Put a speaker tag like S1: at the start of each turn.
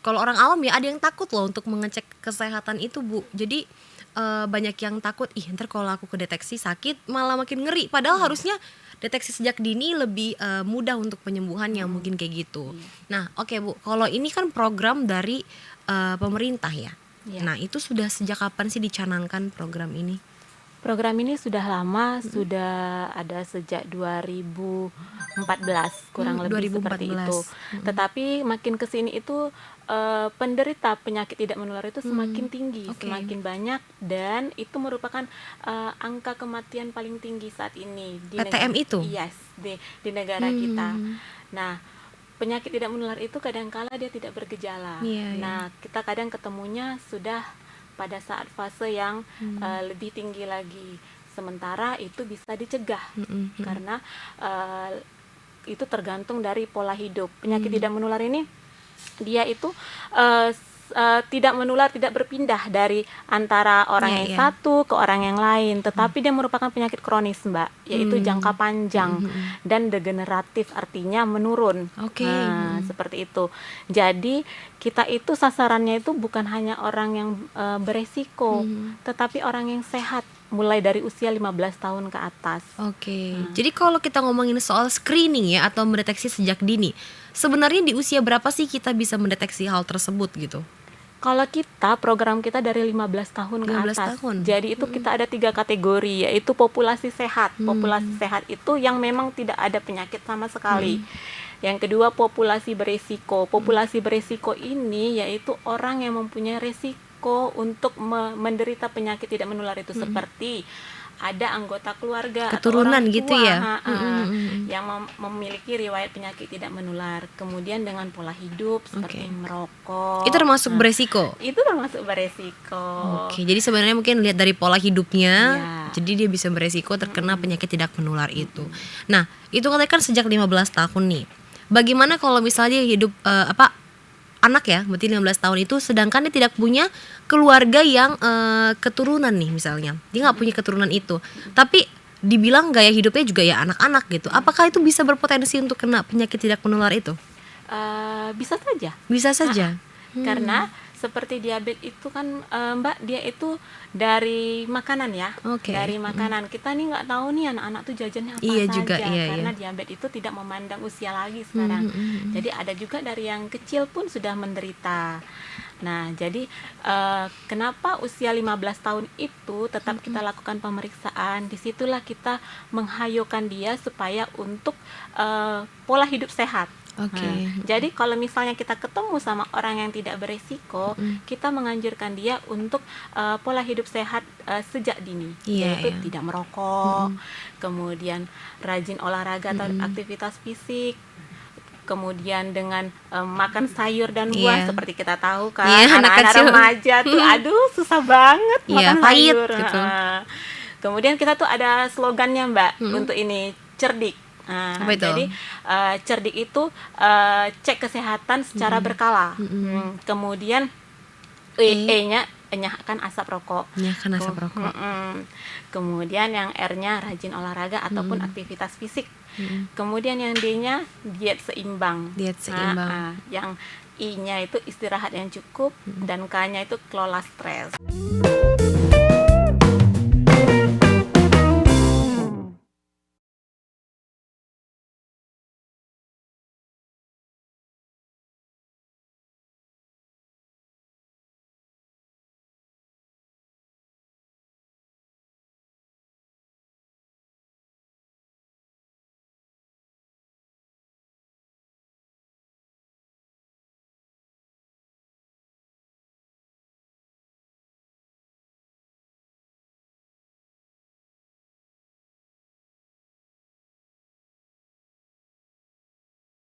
S1: kalau orang awam ya ada yang takut loh untuk mengecek kesehatan itu, Bu. Jadi banyak yang takut, ih ntar kalau aku kedeteksi sakit malah makin ngeri. Padahal harusnya deteksi sejak dini lebih mudah untuk penyembuhannya, mungkin kayak gitu. Nah, oke Bu, kalau ini kan program dari pemerintah ya.
S2: Iya.
S1: Nah, itu sudah sejak kapan sih dicanangkan program ini?
S2: Program ini sudah lama, sudah ada sejak 2014 kurang lebih seperti
S1: 2014.
S2: itu. Tetapi makin ke sini itu penderita penyakit tidak menular itu semakin tinggi,
S1: oke.
S2: semakin banyak, dan itu merupakan angka kematian paling tinggi saat ini di
S1: PTM
S2: negara,
S1: itu?
S2: Yes, di negara kita. Nah, penyakit tidak menular itu kadangkala dia tidak bergejala.
S1: Iya, iya.
S2: Nah, kita kadang ketemunya sudah pada saat fase yang lebih tinggi lagi. Sementara itu bisa dicegah karena itu tergantung dari pola hidup. Penyakit tidak menular ini dia itu tidak menular, tidak berpindah dari antara orang yang satu ke orang yang lain, tetapi dia merupakan penyakit kronis, Mbak, yaitu jangka panjang dan degeneratif, artinya menurun.
S1: Oke.
S2: Nah, seperti itu. Jadi kita itu sasarannya itu bukan hanya orang yang beresiko, tetapi orang yang sehat mulai dari usia 15 tahun ke atas.
S1: Oke. Jadi kalau kita ngomongin soal screening ya atau mendeteksi sejak dini, sebenarnya di usia berapa sih kita bisa mendeteksi hal tersebut gitu?
S2: Kalau kita, program kita dari 15 tahun ke
S1: 15
S2: atas.
S1: tahun.
S2: Jadi itu kita ada 3 kategori, yaitu populasi sehat. Populasi sehat itu yang memang tidak ada penyakit sama sekali. Yang kedua, populasi beresiko. Populasi beresiko ini yaitu orang yang mempunyai resiko untuk menderita penyakit tidak menular itu, seperti ada anggota keluarga
S1: Keturunan
S2: atau orang tua
S1: gitu ya?
S2: yang memiliki riwayat penyakit tidak menular, kemudian dengan pola hidup seperti merokok.
S1: Itu termasuk beresiko?
S2: Itu termasuk beresiko.
S1: Oke, jadi sebenarnya mungkin lihat dari pola hidupnya,
S2: Iya.
S1: jadi dia bisa beresiko terkena penyakit tidak menular itu. Nah, itu kan sejak 15 tahun nih. Bagaimana kalau misalnya dia hidup anak ya, berarti 15 tahun itu, sedangkan dia tidak punya keluarga yang keturunan nih misalnya. Dia nggak punya keturunan itu. Tapi dibilang gaya hidupnya juga ya anak-anak gitu. Apakah itu bisa berpotensi untuk kena penyakit tidak menular itu?
S2: Bisa saja.
S1: Bisa saja.
S2: Karena seperti diabetes itu kan Mbak, dia itu dari makanan ya.
S1: Oke.
S2: Dari makanan. Kita nih nggak tahu nih anak-anak tuh jajannya apa
S1: Iya
S2: saja,
S1: juga, iya,
S2: karena
S1: iya.
S2: diabetes itu tidak memandang usia lagi sekarang. Jadi ada juga dari yang kecil pun sudah menderita. Nah, jadi kenapa usia 15 tahun itu tetap kita lakukan pemeriksaan? Disitulah kita menghayukan dia supaya untuk pola hidup sehat.
S1: Oke.
S2: Jadi kalau misalnya kita ketemu sama orang yang tidak beresiko, kita menganjurkan dia untuk pola hidup sehat sejak dini, yaitu tidak merokok, kemudian rajin olahraga atau aktivitas fisik, kemudian dengan makan sayur dan buah, seperti kita tahu kan, anak-anak remaja tuh aduh susah banget makan
S1: pahit
S2: sayur
S1: gitu.
S2: Kemudian kita tuh ada slogannya, Mbak, untuk ini, cerdik. Jadi cerdik itu cek kesehatan secara berkala. Kemudian E-nya enyahkan asap rokok.
S1: Enyahkan asap rokok.
S2: Kemudian yang R-nya rajin olahraga ataupun aktivitas fisik. Kemudian yang D-nya diet seimbang.
S1: Diet seimbang.
S2: Yang I-nya itu istirahat yang cukup, dan K-nya itu kelola stres.